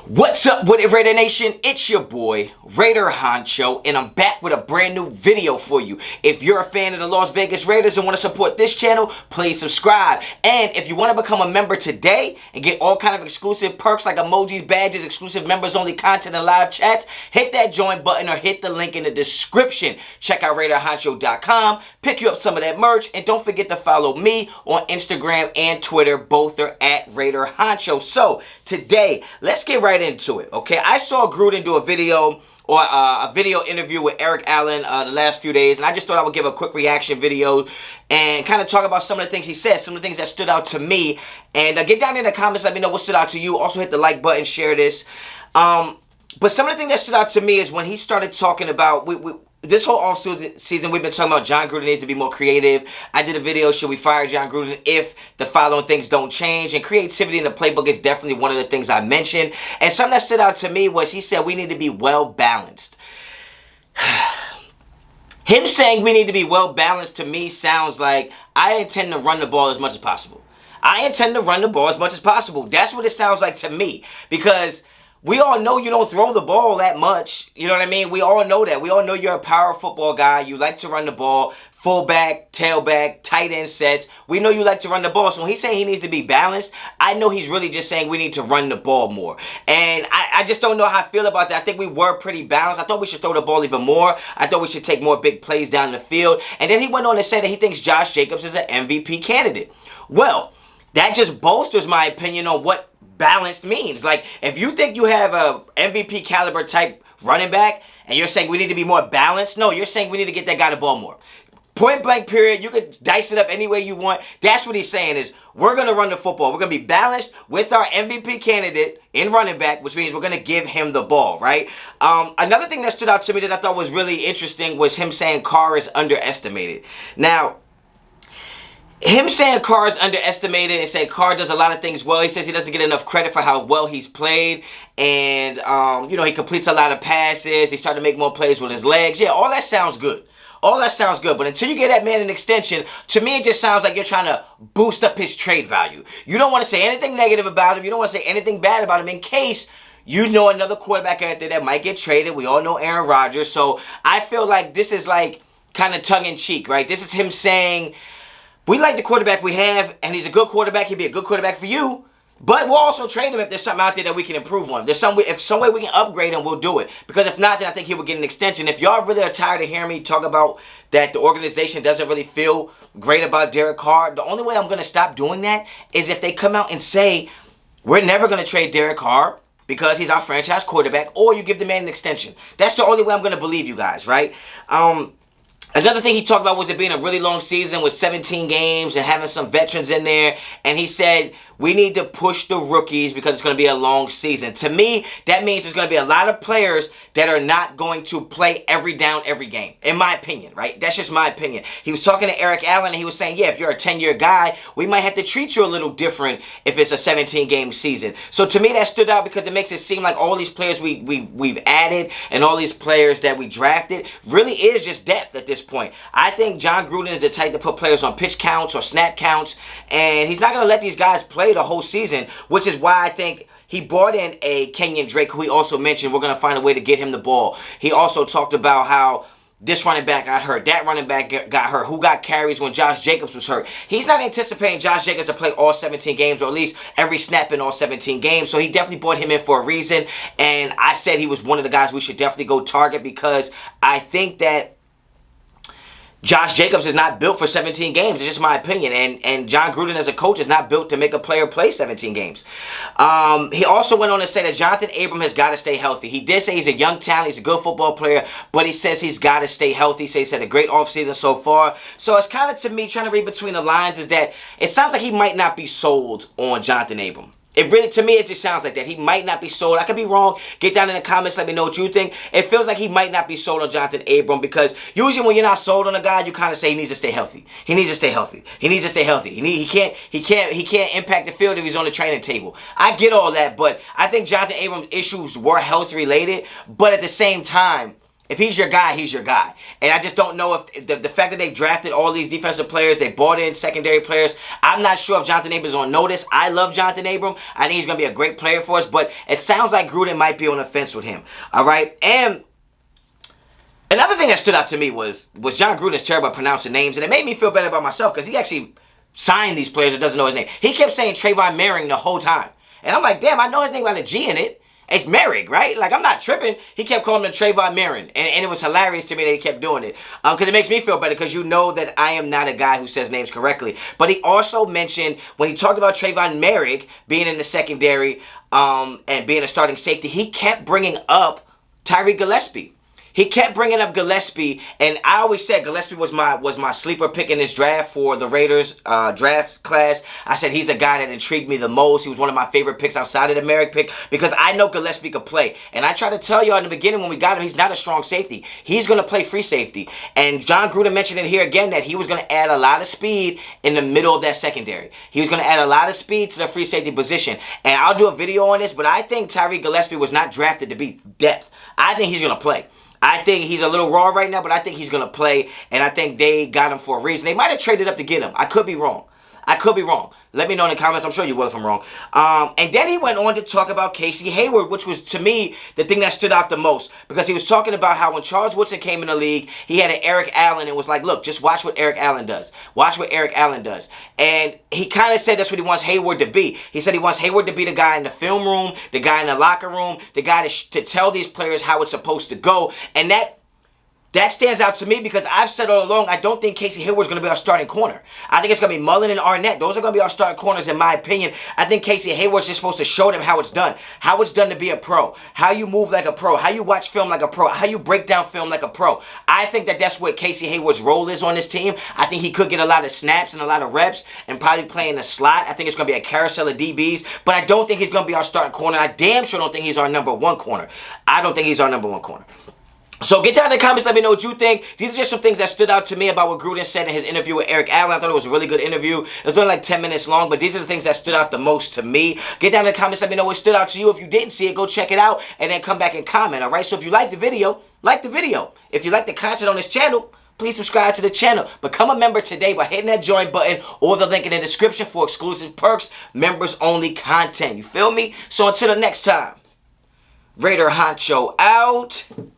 What's up with it, Raider Nation? It's your boy, Raider Honcho, and I'm back with a brand new video for you. If you're a fan of the Las Vegas Raiders and want to support this channel, please subscribe. And if you want to become a member today and get all kind of exclusive perks like emojis, badges, exclusive members only content, and live chats, hit that join button or hit the link in the description. Check out Raiderhoncho.com, pick you up some of that merch, and don't forget to follow me on Instagram and Twitter. Both are at Raider Honcho. So today, let's get right into it, okay? I saw Gruden do a video or a video interview with Eric Allen the last few days, and I just thought I would give a quick reaction video and kind of talk about some of the things he said, some of the things that stood out to me, and get down in the comments, let me know what stood out to you. Also hit the like button, share this. But some of the things that stood out to me is when he started talking about, this whole off-season, we've been talking about John Gruden needs to be more creative. I did a video, should we fire John Gruden if the following things don't change? And creativity in the playbook is definitely one of the things I mentioned. And something that stood out to me was he said we need to be well-balanced. Him saying we need to be well-balanced to me sounds like I intend to run the ball as much as possible. I intend to run the ball as much as possible. That's what it sounds like to me. Because we all know you don't throw the ball that much. You know what I mean? We all know that. We all know you're a power football guy. You like to run the ball. Fullback, tailback, tight end sets. We know you like to run the ball. So when he's saying he needs to be balanced, I know he's really just saying we need to run the ball more. And I just don't know how I feel about that. I think we were pretty balanced. I thought we should throw the ball even more. I thought we should take more big plays down the field. And then he went on to say that he thinks Josh Jacobs is an MVP candidate. Well, that just bolsters my opinion on what balanced means. Like, if you think you have a MVP caliber type running back and you're saying we need to be more balanced, no, you're saying we need to get that guy the ball more. Point blank period. You could dice it up any way you want. That's what he's saying is we're going to run the football. We're going to be balanced with our MVP candidate in running back, which means we're going to give him the ball, right? Another thing that stood out to me that I thought was really interesting was him saying Carr is underestimated. Now, him saying Carr is underestimated and saying Carr does a lot of things well. He says he doesn't get enough credit for how well he's played. And, he completes a lot of passes. He started to make more plays with his legs. Yeah, all that sounds good. All that sounds good. But until you get that man an extension, to me it just sounds like you're trying to boost up his trade value. You don't want to say anything negative about him. You don't want to say anything bad about him in case you know another quarterback out there that might get traded. We all know Aaron Rodgers. So I feel like this is like kind of tongue-in-cheek, right? This is him saying, we like the quarterback we have, and he's a good quarterback. He'd be a good quarterback for you. But we'll also trade him if there's something out there that we can improve on. If some way we can upgrade him, we'll do it. Because if not, then I think he will get an extension. If y'all really are tired of hearing me talk about that the organization doesn't really feel great about Derek Carr, the only way I'm going to stop doing that is if they come out and say, we're never going to trade Derek Carr because he's our franchise quarterback, or you give the man an extension. That's the only way I'm going to believe you guys, right? Another thing he talked about was it being a really long season with 17 games and having some veterans in there. And he said, we need to push the rookies because it's going to be a long season. To me, that means there's going to be a lot of players that are not going to play every down, every game. In my opinion, right? That's just my opinion. He was talking to Eric Allen and he was saying, yeah, if you're a 10-year guy, we might have to treat you a little different if it's a 17-game season. So to me, that stood out because it makes it seem like all these players we've added and all these players that we drafted really is just depth at this point. I think John Gruden is the type to put players on pitch counts or snap counts, and he's not going to let these guys play the whole season, which is why I think he brought in a Kenyon Drake, who he also mentioned we're going to find a way to get him the ball. He also talked about how this running back got hurt, that running back got hurt, who got carries when Josh Jacobs was hurt. He's not anticipating Josh Jacobs to play all 17 games, or at least every snap in all 17 games, so he definitely brought him in for a reason, and I said he was one of the guys we should definitely go target because I think that Josh Jacobs is not built for 17 games. It's just my opinion. And John Gruden as a coach is not built to make a player play 17 games. He also went on to say that Jonathan Abram has got to stay healthy. He did say he's a young talent. He's a good football player. But he says he's got to stay healthy. So he said a great offseason so far. So it's kind of, to me, trying to read between the lines, is that it sounds like he might not be sold on Jonathan Abram. It really, to me, it just sounds like that. He might not be sold. I could be wrong. Get down in the comments. Let me know what you think. It feels like he might not be sold on Jonathan Abram because usually when you're not sold on a guy, you kind of say he needs to stay healthy. He needs to stay healthy. He needs to stay healthy. He can't impact the field if he's on the training table. I get all that, but I think Jonathan Abram's issues were health related. But at the same time, If he's your guy, he's your guy. And I just don't know if the fact that they've drafted all these defensive players, they bought in secondary players, I'm not sure if Jonathan Abram's on notice. I love Jonathan Abram. I think he's going to be a great player for us, but it sounds like Gruden might be on the fence with him. All right? And another thing that stood out to me was John Gruden's terrible at pronouncing names, and it made me feel better about myself because he actually signed these players that doesn't know his name. He kept saying Trayvon Merring the whole time. And I'm like, damn, I know his name got a G in it. It's Merrick, right? Like, I'm not tripping. He kept calling him Trayvon Merrin. And it was hilarious to me that he kept doing it. Because it makes me feel better because you know that I am not a guy who says names correctly. But he also mentioned, when he talked about Trayvon Merrick being in the secondary and being a starting safety, he kept bringing up Tyree Gillespie. He kept bringing up Gillespie, and I always said Gillespie was my sleeper pick in this draft for the Raiders draft class. I said he's a guy that intrigued me the most. He was one of my favorite picks outside of the Merrick pick because I know Gillespie could play. And I tried to tell you in the beginning when we got him, he's not a strong safety. He's going to play free safety. And John Gruden mentioned it here again that he was going to add a lot of speed in the middle of that secondary. He was going to add a lot of speed to the free safety position. And I'll do a video on this, but I think Tyree Gillespie was not drafted to be depth. I think he's going to play. I think he's a little raw right now, but I think he's going to play, and I think they got him for a reason. They might have traded up to get him. I could be wrong. I could be wrong. Let me know in the comments. I'm sure you will if I'm wrong. And then he went on to talk about Casey Hayward, which was, to me, the thing that stood out the most. Because he was talking about how when Charles Woodson came in the league, he had an Eric Allen and was like, look, just watch what Eric Allen does. Watch what Eric Allen does. And he kind of said that's what he wants Hayward to be. He said he wants Hayward to be the guy in the film room, the guy in the locker room, the guy to tell these players how it's supposed to go. And that stands out to me because I've said all along, I don't think Casey Hayward's going to be our starting corner. I think it's going to be Mullen and Arnett. Those are going to be our starting corners in my opinion. I think Casey Hayward's just supposed to show them how it's done. How it's done to be a pro. How you move like a pro. How you watch film like a pro. How you break down film like a pro. I think that's what Casey Hayward's role is on this team. I think he could get a lot of snaps and a lot of reps and probably play in the slot. I think it's going to be a carousel of DBs. But I don't think he's going to be our starting corner. I damn sure don't think he's our number one corner. I don't think he's our number one corner. So get down in the comments, let me know what you think. These are just some things that stood out to me about what Gruden said in his interview with Eric Allen. I thought it was a really good interview. It was only like 10 minutes long, but these are the things that stood out the most to me. Get down in the comments, let me know what stood out to you. If you didn't see it, go check it out and then come back and comment, all right? So if you like the video, like the video. If you like the content on this channel, please subscribe to the channel. Become a member today by hitting that join button or the link in the description for exclusive perks, members only content. You feel me? So until the next time, Raider Honcho out.